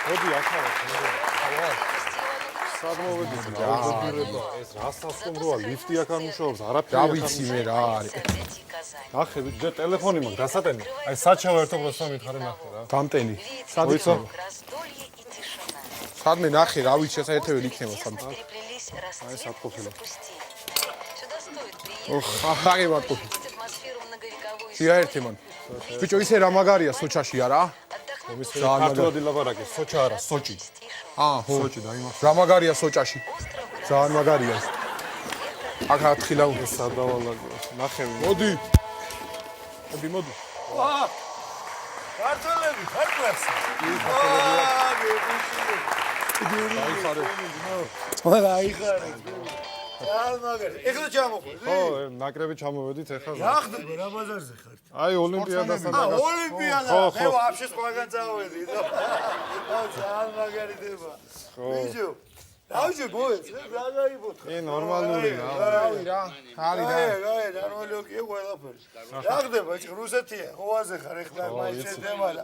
მოდი ახლა სად მოვედით ეს რასასწროა ლიფტი აქ არ მუშაობს არაფერი რა ვიცი მე რა არის ნახე ვიდრე ტელეფონი მაქვს დასატენი აი საჩავ ერთობლოსთან მითხარი ნახე რა გამტენი სად იქნება სადმე ნახე რა ვიცი ეს ერთეველი იქნება სად აი სად ყოფილა ხაღი ვარყოფი შია ერთი მან ბიჭო ისე რა მაგარია სოჩაში არა ქართულად ილაპარაკე სოჩა არა სოჭი ხო სოჭი დაიმახ რა მაგარია სოჭაში ძალიან მაგარია აქ ათხილა უნდა სადავალაგო ნახე მოდი ქართველები ქართველებს აიხარე ალმაგარი ეხლა ჩამოხვედი ხო ნაკრები ჩამოვედით ეხლა რა ხდება რა ბაზარზე ხართ აი ოლიმპიადასთან ოლიმპიადა მე ვაფშე სხვაგან წავედი ალმაგარი დება ბიჭო დავშე მოეც რა გაიბოთხე ე ნორმალური რა რა არის რა ნორმალი ოკეი ყველაფერი რა ხდება ჭი რუსეთია ხოაზე ხარ ეხლა მაინც თემა და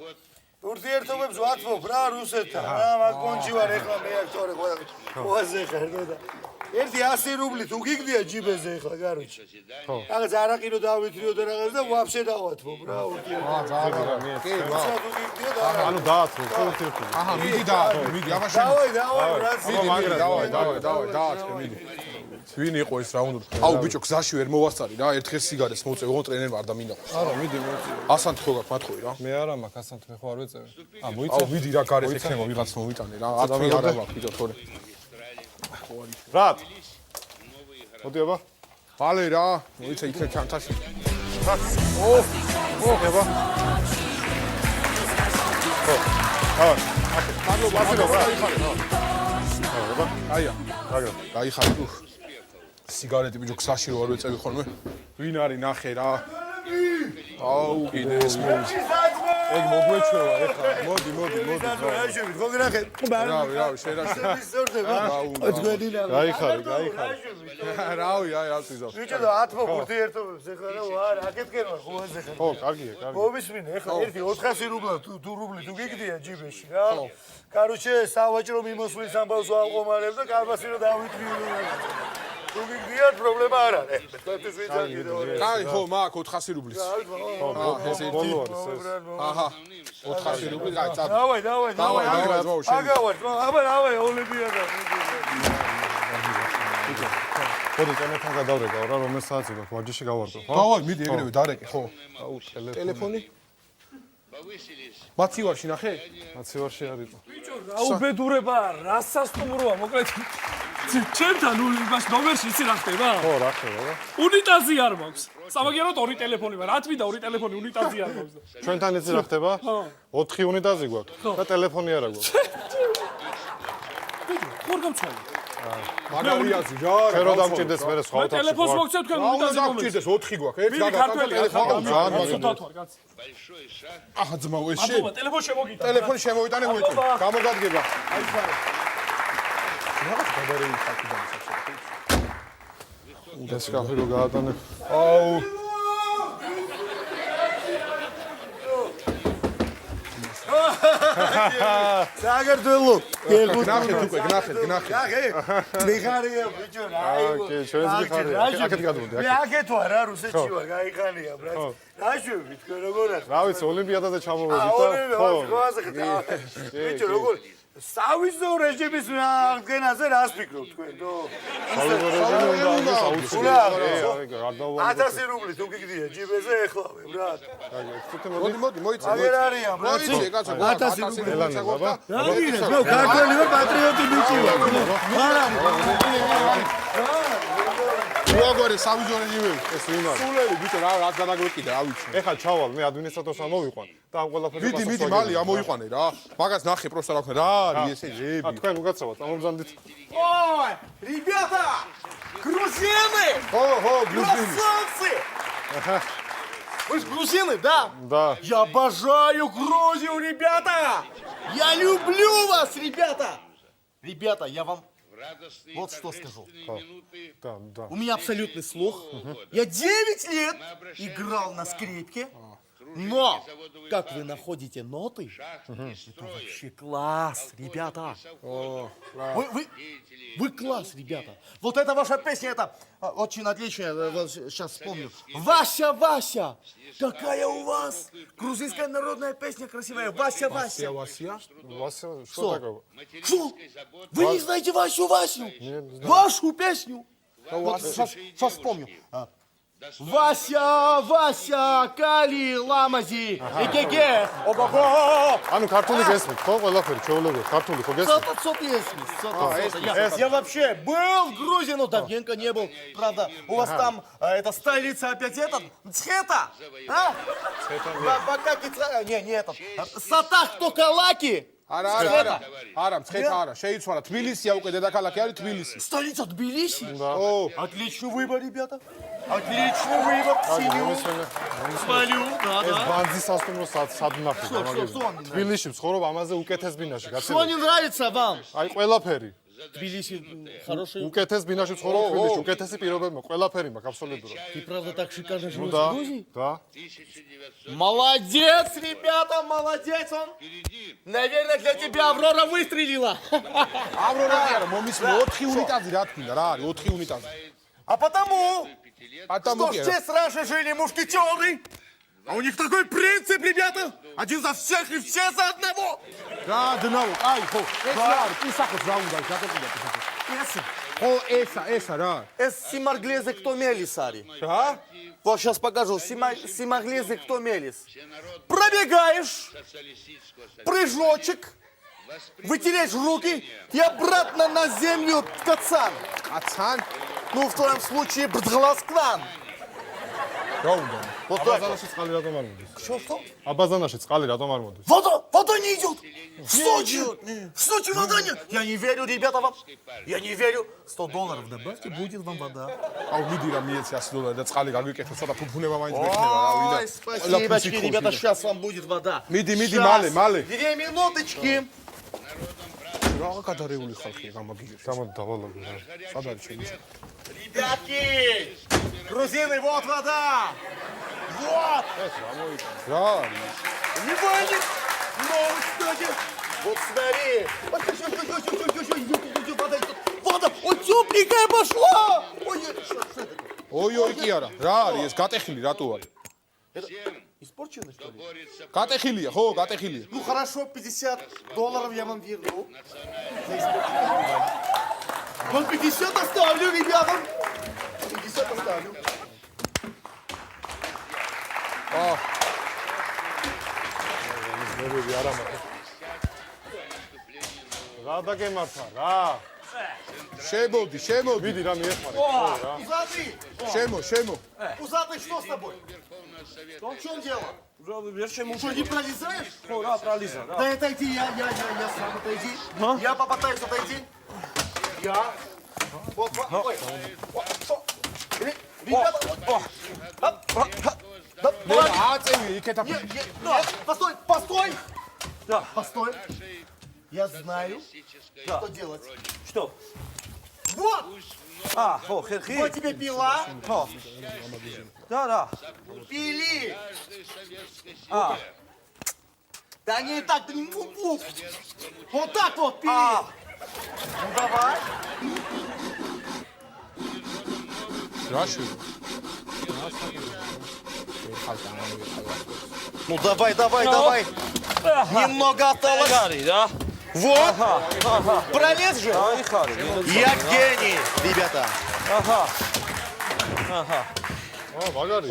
ურთიერთობებს ვათმობ რა რუსეთთან რა მაგონჯი ვარ ეხლა მე აქტორი ხოაზე ხარ და ერთი 100 რუბლი თუ გიგდია ჯიბეზე ეხლა გარუჩი ხო რაღაც არაყირო დავითრიო და რაღაც და ვაფშე დავათმობ რა ურთიერთობებს კი რა ანუ დაათრო ურთიერთობ აჰა მიდი დაათრო მიდი აბა დაათრო მიდი ვინ იყო ეს რა უნდა აუ ბიჭო გზაში ვერ მოვასწარი რა ერთხელ სიგარეს მოწევ ოღონდ ტრენერ ვარ და მინდა არა მიდი მოიწევ ასანთ ხო გაქვს მათხოვი რა მე არა მაქვს ასანთ მე ხო არ ვეწევ აუ მიდი რა გარეთ ექნება ვიღაც მოვიტანე რა ადამიანი არა მაქვს ბიჭო თორე რატ მოდი აბა ბალე რა მოიცა იქ ჩანთაში აბა მადლობა მადლობა აბა აია მაგრამ გაიხარე სიგარეტი ბიჭო გზაში რო არ ვეწევი ხოლმე ვინ არის ნახე რა აუ კიდე ეს მოიწ ეგ მოგვეჩვევა ეხლა მოდი რაშვით გოგრახე რა შერაშე თქვენი გაიხარე რავი აი რა თვითონ ბიჭო და ათმობ ურთიერთობებს ეხლა რა ვარ აკეთკენ ვარ ხოაზე ხარ ხო კარგია მოვისმინე ეხლა ერთი 400 რუბლა თუ რუბლი თუ გიგდია ჯიბეში რა კაროჩე სავაჭრო მიმოსვლის ამბავს ვაყომარებ და კარბასი რო დავითრიო თუ გიგდიათ პრობლემა არ არის ეს ვიცი კაი ხო მაგ 400 რუბლის ხო ეს ერთი აჰა 400 რუბლი კაი წად დავაი აგავარ აბა რავი ოლიმპიადა ხოდი ტელეფონ გადავრეკავ რა რომელ საათზე გაქვს ვარჯიში გავარდო ხო დავაი მიდი ეგრევე დარეკე ხო აუ ტელეფონი მაცივარში ნახე მაცივარში არის ბიჭო რა უბედურება რასასტუმროა მოკლედ ჩემთან იმას ნომერში იცი რა ხდება ხო რა ხდება რა უნიტაზი არ მაქვს სამაგიეროდ ორი ტელეფონი მაქვს რა თვიდა ორი ტელეფონი უნიტაზი არ მაქვს ჩვენთან იცი რა ხდება 4 უნიტაზი გვაქვს და ტელეფონი არა გვაქვს ბიჭო ხარ გამწვალი მაგარიაზი რა შენ რო დამჭირდეს მე სხვა მე ტელეფონს მოგცევ თქვენ უნიტაზი გამჭირდეს 4 გვაქვს ერთი ქართველი აჰა ძმა ეს შე ტელეფონი შემოგიტანე ტელეფონი შემოვიტანე უეჭვი გამოგადგება აი ხარ რაღაც გადარევი ხალხი და სკაფი რო გაატანე აუ საგერდელო გნახეთ მიხარია ბიჭო რა ოკეი ჩვენს მიხარია აქეთ გადმოდი მე აქეთ ვარ რა რუსეთში ვარ გაიხანია ბრატ რაშვები თქვენ როგორ ახ რა ვიცი ოლიმპიადაზე ჩამოვედით და ბიჭო როგორ სავიზო რეჟიმის აღდგენაზე რას ფიქრობ თქვენ დო? სავიზო რეჟიმი უნდა აუცილებლად 1000 რუბლი თუ გიგდია ჯიბეზე ეხლავე ბრატ. მოდი მოიცე. აგერ არიან ბრატ. მოიცე კაცო 1000 რუბლი აბა. რა გინდა? ნუ ქართველი ვარ პატრიოტი ბიჭი ვარ. არა. უაგორე სავიზო რეჟიმი. ეს ვინ არის? სულელი ბიჭო რა გადაგვრეკიდა რა ვიცი. ეხა ჩავალ მე ადმინისტრატორს ამოვიყვან და ამ ყველაფერს მიდი მალი ამოიყვანე რა. მაგას ნახე პროსტა რა რა არის ესე ჟები. თქვენ უკაცრავად ამომზანდით. Ой, ребята! Грузины! Ого, грузины. Красавцы! Вы же грузины, да? Да. Я обожаю Грузию, ребята! Я люблю вас, ребята! Ребята, я вам вот что скажу. Да. У меня абсолютный слух. Я 9 лет играл на скрипке. Но, как вы находите ноты, это вообще класс, ребята. Вы класс, ребята. Вот эта ваша песня, это очень отличная, сейчас вспомню. Вася, Вася! Какая у вас грузинская народная песня красивая. Вася, Вася. ვასია? Вася, что такое? Что? Вы не знаете Васю, Васю? Вашу песню. Вот сейчас вспомню. Вася, Вася, Кали, Ламази, Эге-ге, ого-го. ანუ ქართული გესმით, ხო? ყველაფერი, ჩეულებრივ, ქართული ხო гесмит? Я вообще был в Грузии, но давненько не был. Правда, у вас там это столица опять этот, Цхета? А? Не этот. Сатах Токалаки. არა, მცხეთა არა, შეიცვალა. თბილისია უკვე დედაქალაქი არის თბილისი. Столица Тбилиси? Да. Отличный выбор, ребята. Отличный выбор. Синю. Спалю, ეს да. ბანძის სასტუმრო სად ნახე Что вам გამაგები. თბილისში მცხოვრობ ამაზე უკეთეს ბინაში, Что გაცილებით. не нравится вам? აი ყველაფერი. Тбилиси хороший. უკეთეს ბინაში მცხოვრობ თბილისში, უკეთესი პირობები, ყველაფერი მაქვს აბსოლუტურად. Ты правда так шикарно живешь Да. в Грузии? Да. Молодец, ребята, молодец он. Наверное, для тебя Аврора выстрелила. ავრორა კი არა, მომისმო 4 უნიტაზი რა თქმა რა არის 4 უნიტაზი. А потому, Потому что კი არა. здесь раньше жили мушкетеры. А у них такой принцип, ребята. Один за всех и все за одного. გადნაუ, აი ხო, ეს რა არის? ისახოს რა უნდა შეგეყიდა. ხო, ესა რა. Это симарглезы, кто мелисари. რა? Вот сейчас покажу. Симаглезы, кто мелис. Пробегаешь, прыжочек, вытереть руки и обратно на землю ткацан. აცან? Ну, в твоем случае, бдгласкван. რა უნდა? Вот так. აბაზანაში წყალი რატომ არ მოდის? Что? აბაზანაში წყალი რატომ არ моდის? Вода не идет! В Сочи! В Сочи вода нет! Я не верю, ребята, вам! Я не верю! $100 добавьте, будет вам вода. აუ მიდი რა მიეცი $100 და წყალი გაგვიკეთო, ცოტა ფუფუნება მაინც მექნება რა, ვიდა. Ой, спасибочки, ребята, сейчас вам будет вода. მიდი, Щас. მალე. 2 минуточки. რა გადარეული ხალხია გამაგიჟებს. გამოდი დავალაგო რა. სად არის ჩემი? Ребятки! Грузины, вот вода! Вот! რა არის? Не валит! Ну, кстати! Вот смотри! Вода идет! Вода! Ой, тепленькая пошла! Ой, что это? ოი კი არა. რა არის ეს? გატეხილი რატო არის? Испорчено, что ли? გატეხილია, ხო, გატეხილია. Ну хорошо, $50 я вам верну. Вот 50 оставлю, ребята. 50 оставлю. ნებები არ ამაყი. რა დაგემართა რა? შემოდი. მიდი რა მიეხმარე. ხო რა. Узаты! შემო. Узаты, что с тобой? В чем дело? Что, не пролезаешь? რა პრალიზა რა. Да отойди, я сам отойди. Я попытаюсь отойти. Я. Вот. Ой. Что? Ребята. მე აწევი იქეთა. Нет, постой! Да. Постой! Я знаю, что делать. Что? Вот! ხო, ხერხი? Вот тебе пила. ხო. და. Пили! Да не так, вот так вот пили. Ну давай. რა შე? Ну давай. Немного осталось. არის რა. Вот. Пролез же. აი ხარი. Я гений, ребята. ო, მაგარი.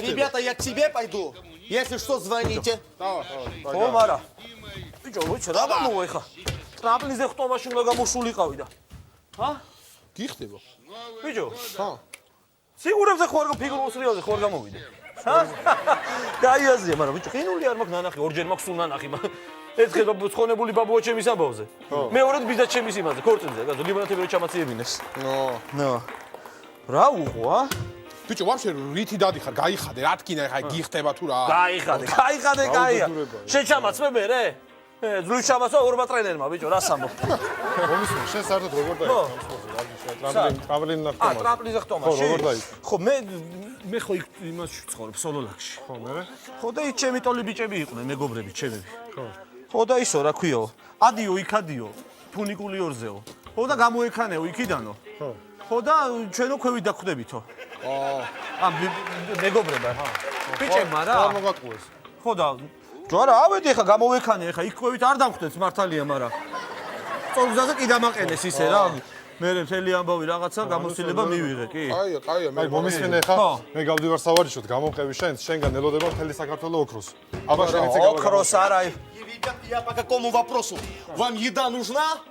Ребята, я к тебе пойду. Если что, звоните. ხო, მარა. ბიჭო, როცა რა გამოვა ხა? ტრაპლიზე ხტომაში უნდა გამოშულიყავი და. გიხდება? ბიჭო, ხა. სიგურებზე ხო არ ფიგურულ სრიალზე ხო არ გამოვიდე? გაიაზრია, მაგრამ ბიჭო, ყინული არ მაქვს ნანახი, ორჯერ მაქვს სულ ნანახი. ერთხელ ცხონებული ბაბუა ჩემის ამბავზე. მეორედ ბიძა ჩემის იმაზე, ქორწილზე, გაზო ლიბანათები რო ჩამაციებინეს. ნო. რა უყო, ა? ბიჭო, ვაფშე რითი დადიხარ? გაიხადე, რა თქინა ხა გიხდება თუ რა? გაიხადე, გაია. შეჩამაცმე მე რე? ზლუის ჩამასვა ორმა ტრენერმა, ბიჭო, რას ამბობ? მომისმენ, შენ საერთოდ როგორ დაიწყე? ტრამპლინი ნახტომა. ტრამპლინზე ხტომაში. ხო, როგორ დაიწყე? ხო, მე ხო იქ იმაში ვცხოვრობ, სოლოლაკში. ხო, მე? ხო და იქ ჩემი ტოლი ბიჭები იყვნენ, მეგობრები, ჩემები. ხო და ისო, რა ქვიო? ადიო, იქ ადიო. ფუნიკული ორზეო. ხო და გამოექანეო იქიდანო. ხო და ჩვენო ქვევით დახვდებითო. მეგობრება. ბიჭებმა რა. რა მოგატყუეს? ხო და ჯვარა ავედი ხა გამოვექანე ხა იქ ქვევით არ დამხვდეთ მართალია, მაგრამ წორგზაზე კი დამაყენეს ისე რა. მე მთელი ამბავი რაღაცა გამოცდილება მივიღე, კი? კაია, აი მომისმენე ხა მე გავდივარ სავარჯიშოდ გამომყევი შენგან ელოდება მთელი საქართველოს ოქროს. აბა შენ იცი ოქროს არა. Ребят, я по какому вопросу? Вам еда нужна?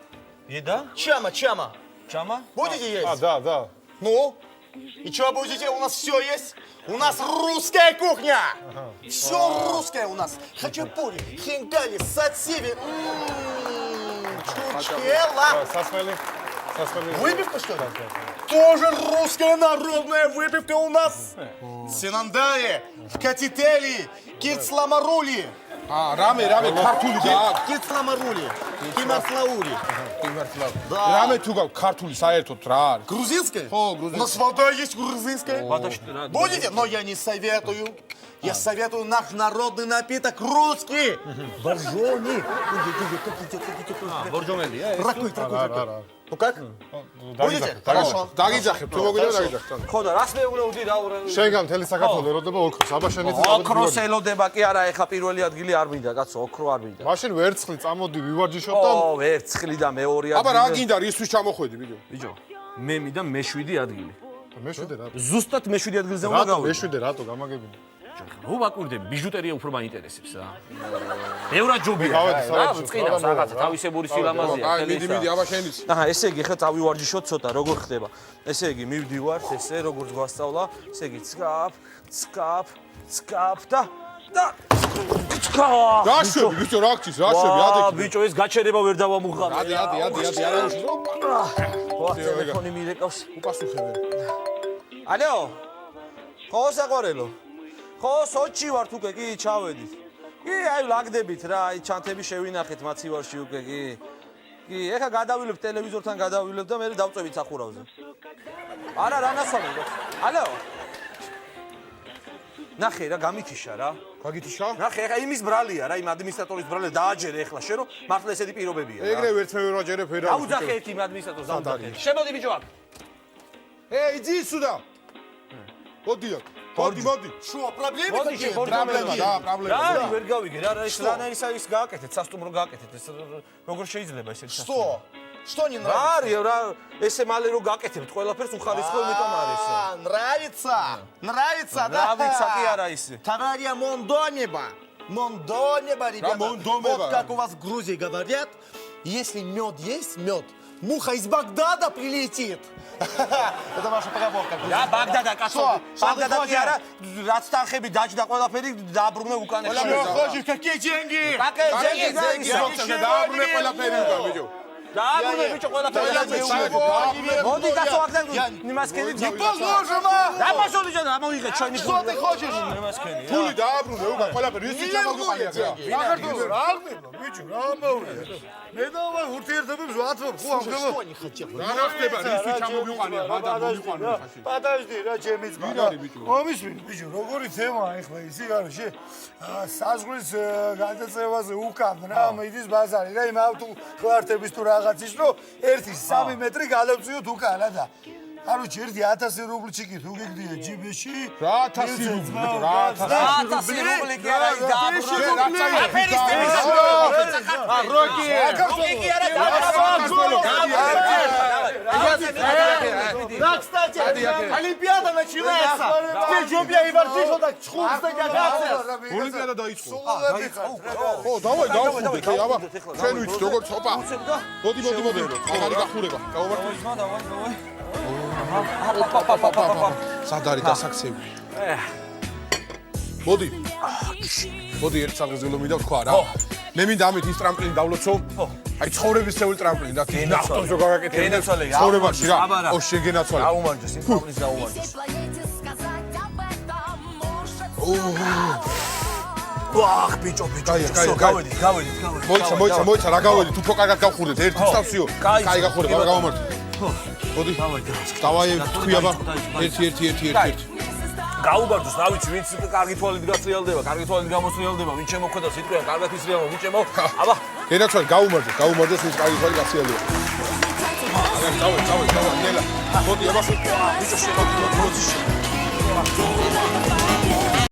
еда? Чама. Чама? Будете есть? да. Ну? И что будете? У нас все есть. У нас русская кухня. Все русское у нас. Хачапури, хинкали, сациви. Чучело. სასმელი Выпивка, что ли? Тоже русская народная выпивка у нас. Синандаи, катители, кирцламарули. რამე ქართული და Кирцламарули, кимарслаули. რამე თუ გაქვს ქართული საერთოდ რა არის? Грузинская? О, У нас вода есть грузинская. Будете? Будете? Но я не советую. Я советую наш народный напиток русский. Боржоми. ბორჯომელია. Тракуй. არა. Ну как? Будете? Хорошо. დაგიძახებ, თუ მოგვიდა დაგიძახებ. ხო და რას მეუბნეოდი რა შენგან მთელი საქართველოს ელოდება ოქროს. აბა შენ იცი ოქროს ელოდება კი არა, ეხა პირველი ადგილი არ მინდა, კაცო, ოქრო არ მინდა. მაშინ ვერცხლი წამოდი ვივარჯიშოთ და ო, ვერცხლი და მეორე აბა რა ადგილი. გინდა რისთვის ჩამოხვედი ბიჭო? ბიჭო, მე მინდა მე-7 ადგილი. მეშვიდე რატო? ზუსტად მე-7 ადგილზე უნდა რატო გავიდე. მეშვიდე რატო გამაგებინე? ნუ ვაკვირდები, ბიჟუტერია უფრო მაინტერესებს რა. ბევრად ჯობია. გავედი რა, სავარჯიშოდ, წინავს რა, რაღაცა, თავისებური სილამაზეა. აი, მიდი, აბა შენ იცი. აჰა, ესე იგი, ხა წავივარჯიშოთ ცოტა, როგორ ხდება. ესე იგი, მივდივარ, ესე როგორც გვასწავლა, ესე იგი, ცკაპ და ცკაპ. რა შვები, ბიჭო, რა გჭირს, რა შვები, ადექი. ბიჭო, ეს გაჩერება ვერ დავამუღამე. ადი, არა უშო. ვა, ტელეფონი მირეკავს. უპასუხებე. ალო. ხო, საყვარელო. ხო, სოჩი ვართ უკვე, კი, ჩავედით. კი, აი, ლაგდებით რა, აი, ჩანთები შევინახეთ მაცივარში უკვე, კი. კი, ეხა გადავილებ ტელევიზორთან გადავილებ და მე დავწევით სახურავზე. არა, რა ნასვამი. ალო. ნახე რა, გამიქიშა რა. გაგითიშა? ნახე, ეხა იმის ბრალია რა, იმ ადმინისტრატორის ბრალია, დააჯერე ეხლა შენ რომ მართლა ესეთი პირობებია რა. ეგრე ვერც მე ვერ ვაჯერებ ვერავის. დაუძახე ერთი იმ ადმინისტრატორს, დაუძახე. შემოდი ბიჭო აქ. იძი სუდა. მოდი. Что, проблемы მოდი какие? პრობლემა და პრობლემა. რა, ვერ გავიგე რა, ეს რანაირისა ის გააკეთეთ, სასტუმრო გააკეთეთ, ეს როგორ შეიძლება ესეთი Что? Что не რა нравится? არის რა, ესე მალე რო გააკეთებთ, ყველაფერს უხარისხო იმიტომ არის. Нравится? Нравится, რა да? ვიცა კი არა ისე. Товарищ Мондонеба. Мондонеба, ребята. Мондонеба. Вот как у вас в Грузии говорят, если мед есть, мед, муха из Багдада прилетит. Это ваша поговорка. რა ბაგდადა კაცო, ბაგდადა კი არა, რაც თანხები დაჭდა ყველაფერი დააბრუნე უკან Оля, хочешь, какие деньги? დააბრუნე ყველაფერი უკან ბიჭო. დააბრუნე ბიჭო ყველაფერი. მოდი კაცო აქ ნიმასკენი Не положено! რა მასოლი ჯანა ამოიღე ჩვენი Что ты хочешь? ნიმასკენი. ფული დააბრუნე უკან ყველაფერი ის ჩამოგიყალია რა. საქართველოს რა აღნება, ბიჭო, რა ამბავია. მე და ურთიერთობებს ვათმობ, ხო ამგება. Что не хотел? რა ხდება ის ჩამოგიყალია ბადა მომიყვანე ხაში. პატაჟდი რა ჩემი ძმა. მომისმინე, ბიჭო, როგორი თემაა ახლა ისი გარშე. საზღვრის გადაწევაზე უკან რა, მიდის ბაზარი რა, იმ ავტო ხვარტების თუ რაღაცის რო 1-3 მეტრი გალებწიოთ უკანა და Короче, 1000 რუბლი თუ გიგდია ჯიბეში. რა 1000 რუბლი, რა 1000 რუბლი კი არა, ის დააბრუნე. აფერისტების Роки! Да, кстати, Олимпиада начинается. Ты жопья и ворчишь, вот так чхурста гагаться. ოლიმპიადა დაიწყო. ო, დავай, დავხურდეთ, აბა. ჩვენ ვიცით როგორ ოპა. მოდი. აღარი გახურება. გავავარდოთ. სად არის დასაქცევი? მოდი ერთ საღიზულო მინდა ვთქვა რა. მე მინდა ამით ის ტრამპლინი დავლოცო. აი ცხოვრებისეული ტრამპლინი რა. ნახტომშო გაგაკეთე. ცხოვრებაში რა. ო შეგენაცვალე. აუმარჯოს, იმ პრობლემის დაუმარჯოს. ვახ, ბიჭო, გავედით. მოიცა, რა გავედით, უფრო კარგად გავხურდეთ, ერთი წავსიო. კაი გავხურდეთ, აბა გავამართეთ. მოდი. დავაი, თქვი აბა. ერთი. გაუბარდოს, რა ვიცი, ვინც კარგი თვალით გასრიალდება, კარგი თვალით გამოსრიალდება, ვინ შემოქმედა სიტყვა, კარგად ისრიალო, ვინ შემო. აბა, გენაცვალე, გაუმარჯოს, ვინც კარგი თვალი გასრიალდება. წავედ, ნელა. მოდი, აბა, ბიჭო, შემოქმედა პროცესი.